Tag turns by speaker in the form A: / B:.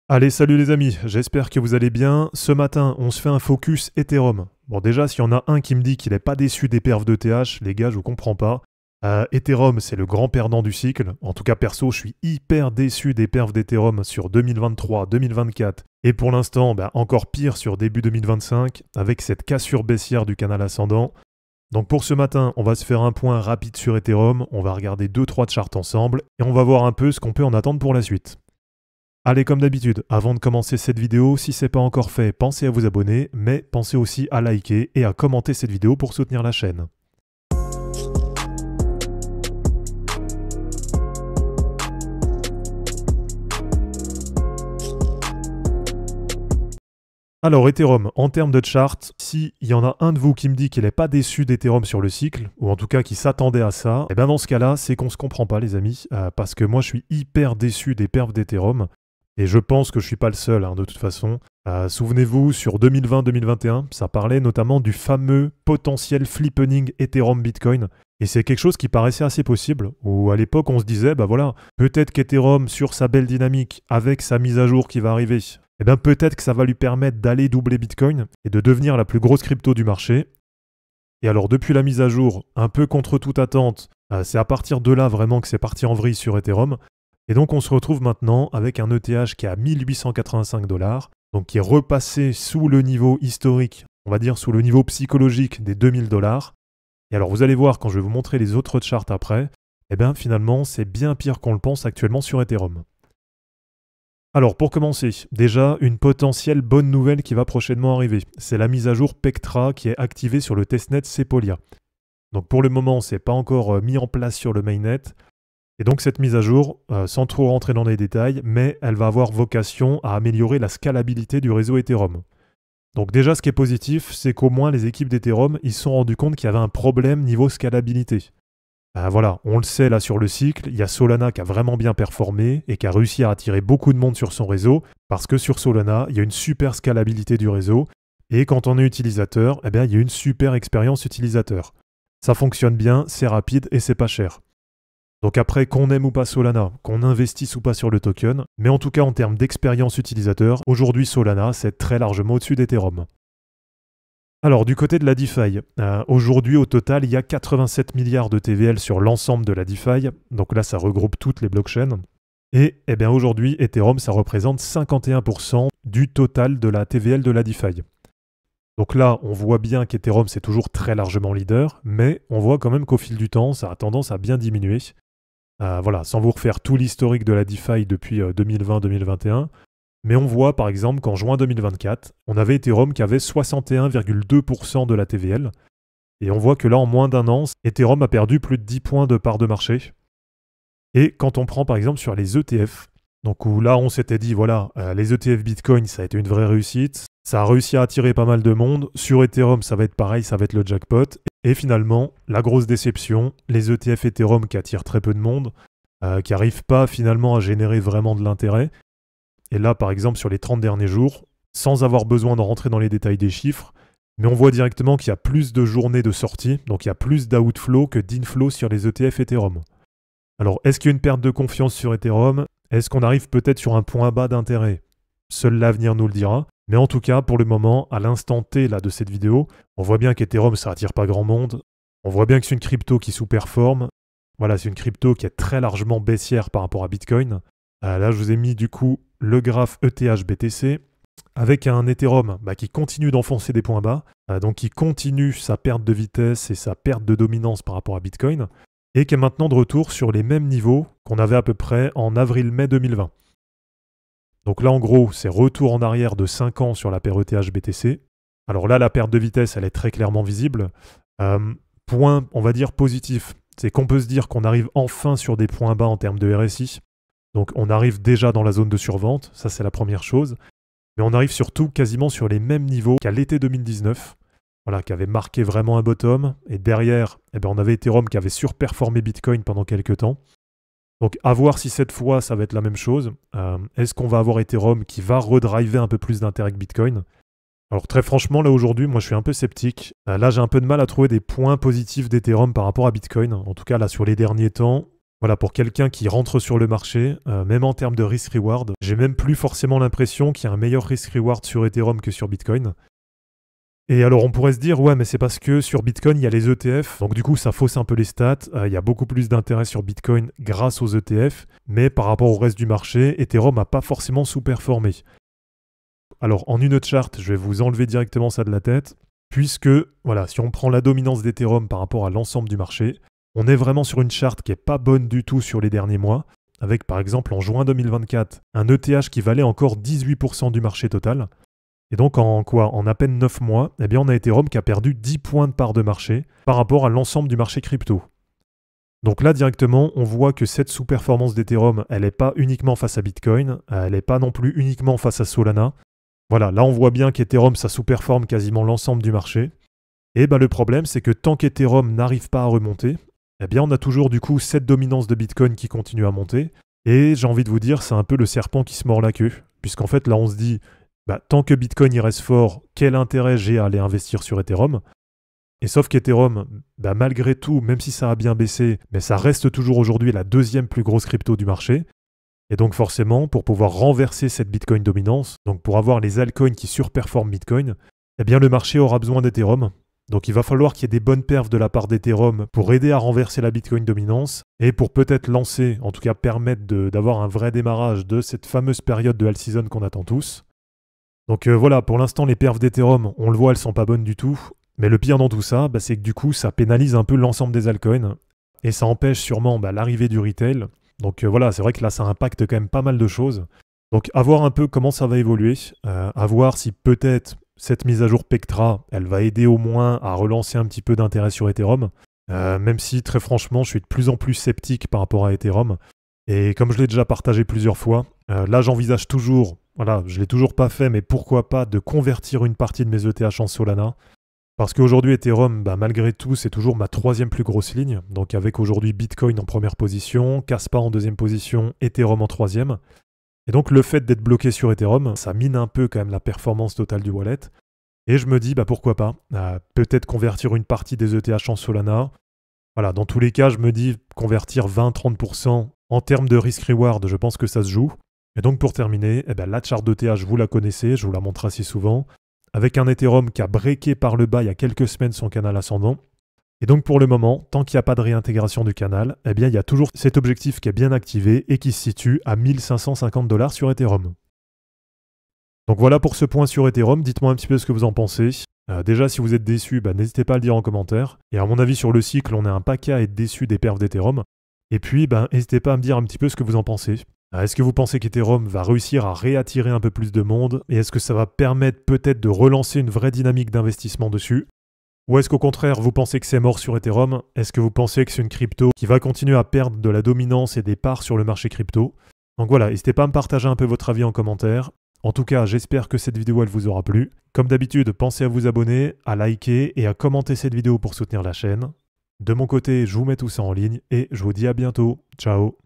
A: Allez, salut les amis, j'espère que vous allez bien. Ce matin, on se fait un focus Ethereum. Bon, déjà, s'il y en a un qui me dit qu'il n'est pas déçu des perfs d'ETH, les gars, je vous comprends pas. Ethereum, c'est le grand perdant du cycle. En tout cas, perso, je suis hyper déçu des perfs d'Ethereum sur 2023, 2024. Et pour l'instant, encore pire sur début 2025, avec cette cassure baissière du canal ascendant. Donc pour ce matin, on va se faire un point rapide sur Ethereum, on va regarder 2-3 charts ensemble, et on va voir un peu ce qu'on peut en attendre pour la suite. Allez, comme d'habitude, avant de commencer cette vidéo, si ce n'est pas encore fait, pensez à vous abonner, mais pensez aussi à liker et à commenter cette vidéo pour soutenir la chaîne. Alors Ethereum, en termes de chart, s'il y en a un de vous qui me dit qu'il n'est pas déçu d'Ethereum sur le cycle, ou en tout cas qui s'attendait à ça, et bien dans ce cas-là, c'est qu'on se comprend pas les amis, parce que moi je suis hyper déçu des perfs d'Ethereum, et je pense que je suis pas le seul de toute façon. Souvenez-vous, sur 2020-2021, ça parlait notamment du fameux potentiel flippening Ethereum Bitcoin, et c'est quelque chose qui paraissait assez possible, où à l'époque on se disait, voilà, peut-être qu'Ethereum sur sa belle dynamique, avec sa mise à jour qui va arriver, eh bien peut-être que ça va lui permettre d'aller doubler Bitcoin et de devenir la plus grosse crypto du marché. Et alors depuis la mise à jour, un peu contre toute attente, c'est à partir de là vraiment que c'est parti en vrille sur Ethereum. Et donc on se retrouve maintenant avec un ETH qui est à 1885 $, donc qui est repassé sous le niveau historique, on va dire sous le niveau psychologique des 2000 $. Et alors vous allez voir quand je vais vous montrer les autres charts après, eh bien finalement c'est bien pire qu'on le pense actuellement sur Ethereum. Alors pour commencer, déjà une potentielle bonne nouvelle qui va prochainement arriver. C'est la mise à jour Pectra qui est activée sur le testnet Sepolia. Donc pour le moment, c'est pas encore mis en place sur le mainnet. Et donc cette mise à jour, sans trop rentrer dans les détails, mais elle va avoir vocation à améliorer la scalabilité du réseau Ethereum. Donc déjà ce qui est positif, c'est qu'au moins les équipes d'Ethereum, ils se sont rendus compte qu'il y avait un problème niveau scalabilité. Voilà, on le sait là sur le cycle, il y a Solana qui a vraiment bien performé et qui a réussi à attirer beaucoup de monde sur son réseau parce que sur Solana, il y a une super scalabilité du réseau et quand on est utilisateur, il y a une super expérience utilisateur. Ça fonctionne bien, c'est rapide et c'est pas cher. Donc après, qu'on aime ou pas Solana, qu'on investisse ou pas sur le token, mais en tout cas en termes d'expérience utilisateur, aujourd'hui Solana, c'est très largement au-dessus d'Ethereum. Alors du côté de la DeFi, aujourd'hui au total il y a 87 milliards de TVL sur l'ensemble de la DeFi, donc là ça regroupe toutes les blockchains. Et aujourd'hui Ethereum ça représente 51% du total de la TVL de la DeFi. Donc là on voit bien qu'Ethereum c'est toujours très largement leader, mais on voit quand même qu'au fil du temps ça a tendance à bien diminuer. Voilà, sans vous refaire tout l'historique de la DeFi depuis 2020-2021, mais on voit par exemple qu'en juin 2024, on avait Ethereum qui avait 61,2% de la TVL. Et on voit que là, en moins d'un an, Ethereum a perdu plus de 10 points de part de marché. Et quand on prend par exemple sur les ETF, donc où là on s'était dit, voilà, les ETF Bitcoin, ça a été une vraie réussite. Ça a réussi à attirer pas mal de monde. Sur Ethereum, ça va être pareil, ça va être le jackpot. Et finalement, la grosse déception, les ETF Ethereum qui attirent très peu de monde, qui n'arrivent pas finalement à générer vraiment de l'intérêt. Et là, par exemple, sur les 30 derniers jours, sans avoir besoin de rentrer dans les détails des chiffres, mais on voit directement qu'il y a plus de journées de sortie, donc il y a plus d'outflow que d'inflow sur les ETF Ethereum. Alors, est-ce qu'il y a une perte de confiance sur Ethereum? Est-ce qu'on arrive peut-être sur un point bas d'intérêt? Seul l'avenir nous le dira. Mais en tout cas, pour le moment, à l'instant T là, de cette vidéo, on voit bien qu'Ethereum, ça attire pas grand monde. On voit bien que c'est une crypto qui sous-performe. Voilà, c'est une crypto qui est très largement baissière par rapport à Bitcoin. Là, je vous ai mis du coup le graphe ETH-BTC avec un Ethereum qui continue d'enfoncer des points bas, donc qui continue sa perte de vitesse et sa perte de dominance par rapport à Bitcoin, et qui est maintenant de retour sur les mêmes niveaux qu'on avait à peu près en avril-mai 2020. Donc là, en gros, c'est retour en arrière de 5 ans sur la paire ETH-BTC. Alors là, la perte de vitesse, elle est très clairement visible. Point, on va dire, positif, c'est qu'on peut se dire qu'on arrive enfin sur des points bas en termes de RSI. Donc on arrive déjà dans la zone de survente, ça c'est la première chose. Mais on arrive surtout quasiment sur les mêmes niveaux qu'à l'été 2019, voilà, qui avait marqué vraiment un bottom. Et derrière, on avait Ethereum qui avait surperformé Bitcoin pendant quelques temps. Donc à voir si cette fois ça va être la même chose. Est-ce qu'on va avoir Ethereum qui va redriver un peu plus d'intérêt que Bitcoin? Alors très franchement, là aujourd'hui, moi je suis un peu sceptique. Là j'ai un peu de mal à trouver des points positifs d'Ethereum par rapport à Bitcoin. En tout cas là sur les derniers temps, Voilà, pour quelqu'un qui rentre sur le marché, même en termes de risk-reward, j'ai même plus forcément l'impression qu'il y a un meilleur risk-reward sur Ethereum que sur Bitcoin. Et alors on pourrait se dire, ouais mais c'est parce que sur Bitcoin il y a les ETF, donc du coup ça fausse un peu les stats, il y a beaucoup plus d'intérêt sur Bitcoin grâce aux ETF, mais par rapport au reste du marché, Ethereum n'a pas forcément sous-performé. Alors en une charte, je vais vous enlever directement ça de la tête, puisque voilà, si on prend la dominance d'Ethereum par rapport à l'ensemble du marché, on est vraiment sur une charte qui n'est pas bonne du tout sur les derniers mois, avec par exemple en juin 2024, un ETH qui valait encore 18% du marché total. Et donc en quoi? En à peine 9 mois, eh bien on a Ethereum qui a perdu 10 points de part de marché par rapport à l'ensemble du marché crypto. Donc là directement, on voit que cette sous-performance d'Ethereum, elle n'est pas uniquement face à Bitcoin, elle n'est pas non plus uniquement face à Solana. Voilà, là on voit bien qu'Ethereum ça sous-performe quasiment l'ensemble du marché. Et ben, le problème c'est que tant qu'Ethereum n'arrive pas à remonter, eh bien on a toujours du coup cette dominance de Bitcoin qui continue à monter. Et j'ai envie de vous dire, c'est un peu le serpent qui se mord la queue. Puisqu'en fait là on se dit, tant que Bitcoin y reste fort, quel intérêt j'ai à aller investir sur Ethereum? Et sauf qu'Ethereum, malgré tout, même si ça a bien baissé, mais ça reste toujours aujourd'hui la deuxième plus grosse crypto du marché. Et donc forcément, pour pouvoir renverser cette Bitcoin dominance, donc pour avoir les altcoins qui surperforment Bitcoin, eh bien le marché aura besoin d'Ethereum. Donc il va falloir qu'il y ait des bonnes perfs de la part d'Ethereum pour aider à renverser la Bitcoin dominance et pour peut-être lancer, en tout cas permettre d'avoir un vrai démarrage de cette fameuse période de all season qu'on attend tous. Donc voilà, pour l'instant, les perfs d'Ethereum, on le voit, elles sont pas bonnes du tout. Mais le pire dans tout ça, c'est que du coup, ça pénalise un peu l'ensemble des altcoins. Et ça empêche sûrement l'arrivée du retail. Donc voilà, c'est vrai que là, ça impacte quand même pas mal de choses. Donc à voir un peu comment ça va évoluer. À voir si peut-être cette mise à jour Pectra, elle va aider au moins à relancer un petit peu d'intérêt sur Ethereum. Même si, très franchement, je suis de plus en plus sceptique par rapport à Ethereum. Et comme je l'ai déjà partagé plusieurs fois, là, j'envisage toujours... Voilà, je ne l'ai toujours pas fait, mais pourquoi pas de convertir une partie de mes ETH en Solana. Parce qu'aujourd'hui, Ethereum, malgré tout, c'est toujours ma troisième plus grosse ligne. Donc avec aujourd'hui Bitcoin en première position, Kaspa en deuxième position, Ethereum en troisième. Et donc le fait d'être bloqué sur Ethereum, ça mine un peu quand même la performance totale du wallet. Et je me dis, pourquoi pas, peut-être convertir une partie des ETH en Solana. Voilà, dans tous les cas, je me dis convertir 20-30% en termes de risk-reward, je pense que ça se joue. Et donc pour terminer, la charte d'ETH, vous la connaissez, je vous la montre assez souvent, avec un Ethereum qui a breaké par le bas il y a quelques semaines son canal ascendant. Et donc pour le moment, tant qu'il n'y a pas de réintégration du canal, il y a toujours cet objectif qui est bien activé et qui se situe à 1550 $ sur Ethereum. Donc voilà pour ce point sur Ethereum, dites-moi un petit peu ce que vous en pensez. Déjà si vous êtes déçu, n'hésitez pas à le dire en commentaire. Et à mon avis sur le cycle, on est un paquet à être déçu des perfs d'Ethereum. Et puis n'hésitez pas à me dire un petit peu ce que vous en pensez. Est-ce que vous pensez qu'Ethereum va réussir à réattirer un peu plus de monde? Et est-ce que ça va permettre peut-être de relancer une vraie dynamique d'investissement dessus? Ou est-ce qu'au contraire, vous pensez que c'est mort sur Ethereum? Est-ce que vous pensez que c'est une crypto qui va continuer à perdre de la dominance et des parts sur le marché crypto? Donc voilà, n'hésitez pas à me partager un peu votre avis en commentaire. En tout cas, j'espère que cette vidéo elle vous aura plu. Comme d'habitude, pensez à vous abonner, à liker et à commenter cette vidéo pour soutenir la chaîne. De mon côté, je vous mets tout ça en ligne et je vous dis à bientôt. Ciao!